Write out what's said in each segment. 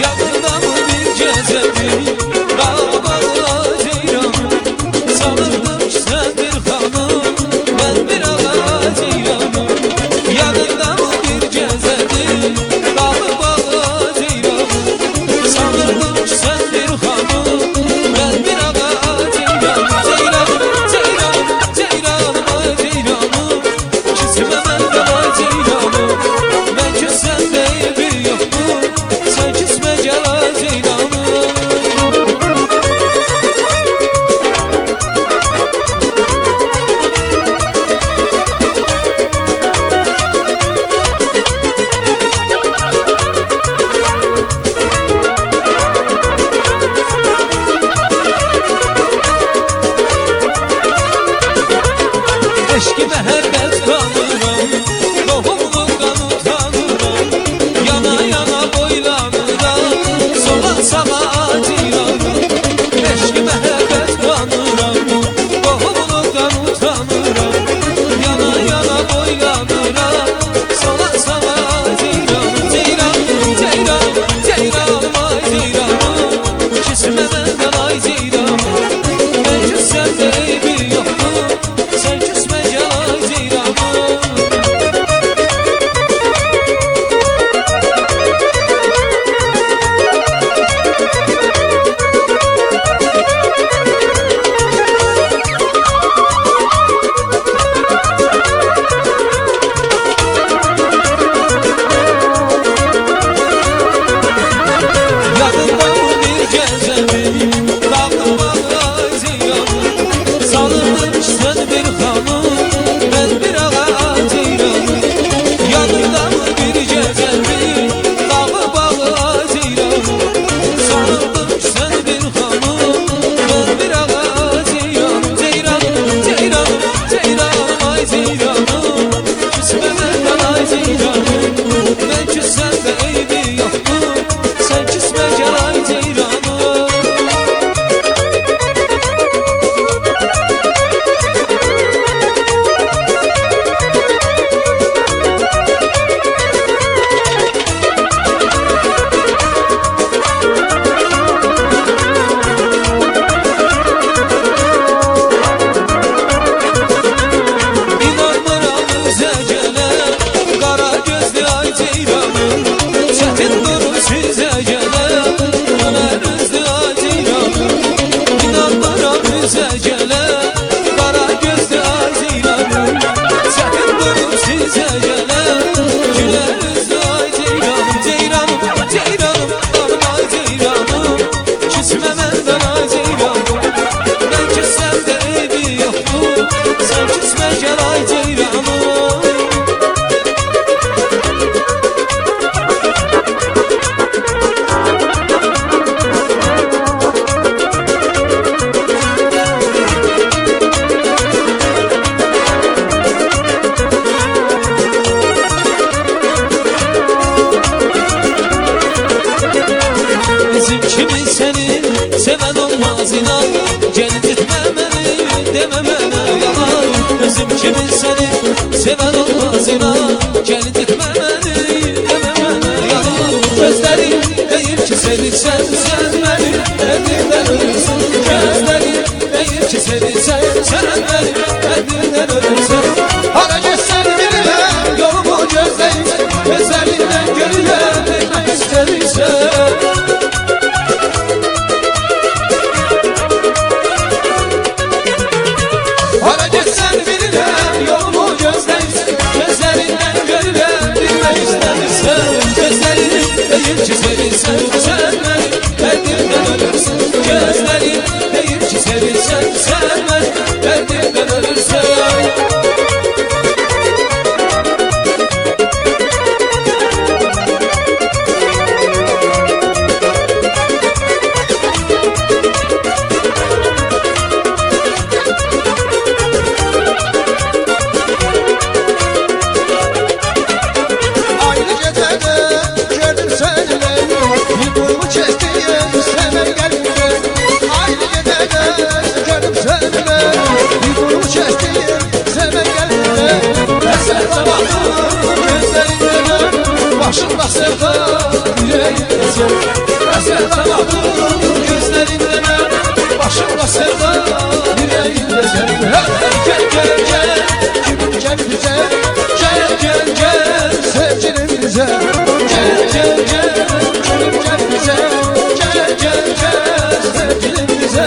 Yanında mı bir cezevi, dağ bağla ceyran. Sanırdım ki sen bir hanım, ben bir ağa ceyranım. Yanında mı bir cezevi, dağ bağla ceyran. Sanırdım ki sen bir hanım, ben bir ağa ceyranım. Ceyranım, ceyranım, ceyranım, ay ceyranım. Çizime benden ay ceyranım. Ben ki sende bir yoktum, sen kisme gel ay ceyranım. Eşkime herbet kanıram, doğumluktan utanıram. Yana yana boylanıram, sola sağa acıram. Eşkime herbet kanıram, doğumluktan utanıram. Yana yana boylanıram, sola sağa acıram. Ceyran, ceyran, ceyranım ay ceyranım. Kisme benden ay ceyranım. Ben ki sende bir yoktum, sen küsme gel ay ceyranım. Yanında mı bir gezevi, dağlı bağlı ceyranım. Sanırdım ki sen bir hanım, ben bir ağa ceyranım. Yanında mı bir gezevi, dağlı bağlı ceyranım. Sanırdım ki sen bir hanım, ben bir ağa ceyranım. Ceyranım, ceyranım, ceyranım, ay ceyranım. Küsme benden ay ceyranım. Ben ki sende eybi yoktum, sen küsme gel ay ceyranım. İnanmıram üzə gələ, qara gözlü ay ceyranım. Çətin durum sizə gələ, gülər üzlü ay ceyranım. İnanmıram üzə gələ, qara gözlü ay ceyranım. Çətin durum sizə gələ, gülər üzlü ay ceyranım. Ceyranım, ceyranım, anım ay ceyranım. Küsmə məndən ay ceyranım. Ben ki sende eybi yoktum, sen küsme gel ay ceyranım. Bizim kimi seni seven olmaz inan. Gel gitme beni deme bana yalan. Bizim kimi seni seven olmaz inan. Gel gitme beni deme bana yalan. Gözlerin değil ki seni sen beni elinden ölürsün. Gözlerin değil ki seni sen beni elinden ölürsün. Hara geçsen birine yolumu gözleyin. Gözlerinden gönüle değmek istersen. Hara geçsen birine yolumu gözleyin. Gözlerinden sevda yüreğimde sen. Hasretle baktım gözlerinde ben, başımda sevda yüreğimde sen. Gel gel gel kimin kendimize, gel gel gel sevgilimize. Gel gel gel kimin kendimize, gel gel gel sevgilimize.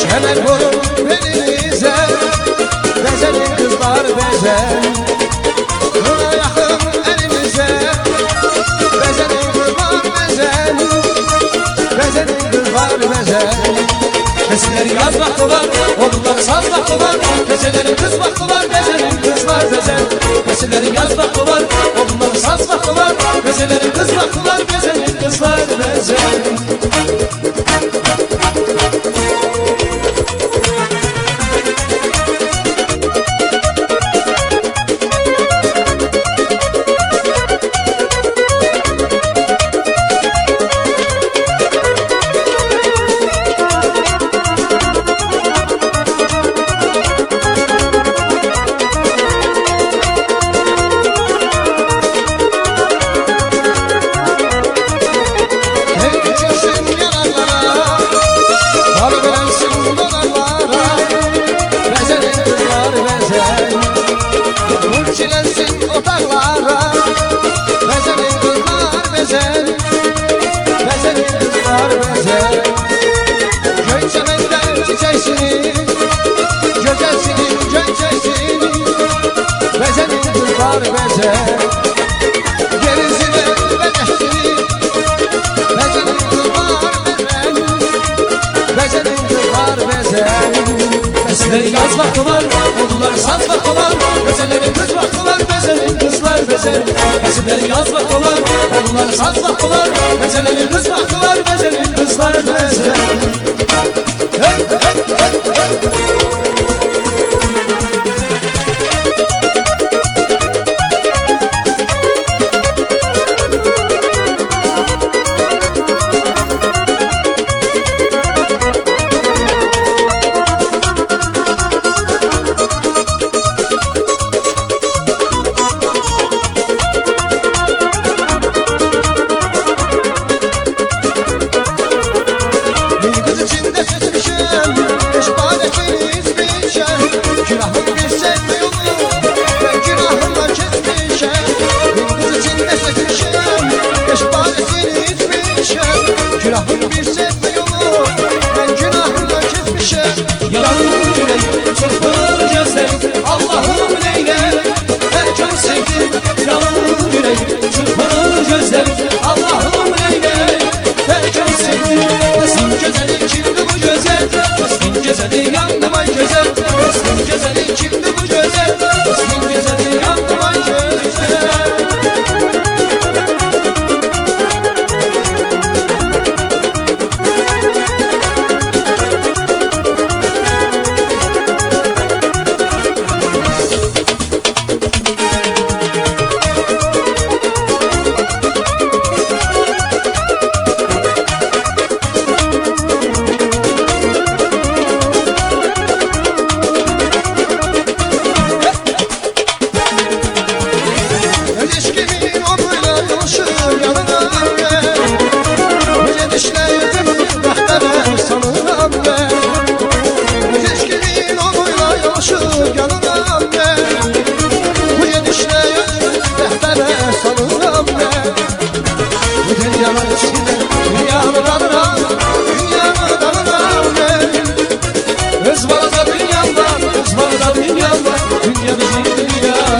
Kemer vurun belinize, bezenin kızlar bezen. Buna yakın elinize, bezenin kızlar bezen. Bezenin kızlar bezen. Bezeleri yaz baktılar, onlar saz baktılar. Bezeleri kız baktılar, bezenin kızlar bezen. Bezeleri yaz baktılar, onlar saz baktılar. Bezeleri kız baktılar, bezenin kızlar bezen. Çilensin otaklara, bezenin kızlar bezen. Bezenin kızlar bezen. Gönçemekten çiçeğsini, göcelsini, gönçesini. Bezenin kızlar bezen. Gerisine bedeşini, bezenin kızlar bezen. Bezenin kızlar bezen. Bezeleri yaz baktılar, onlar saz baktılar. Bezeleri kız baktılar, bezenin kızlar bezen. Bezeleri yaz baktılar, onlar saz baktılar. Bezeleri kız baktılar, bezenin kızlar bezen. Hey, hey, hey, hey. geliyor.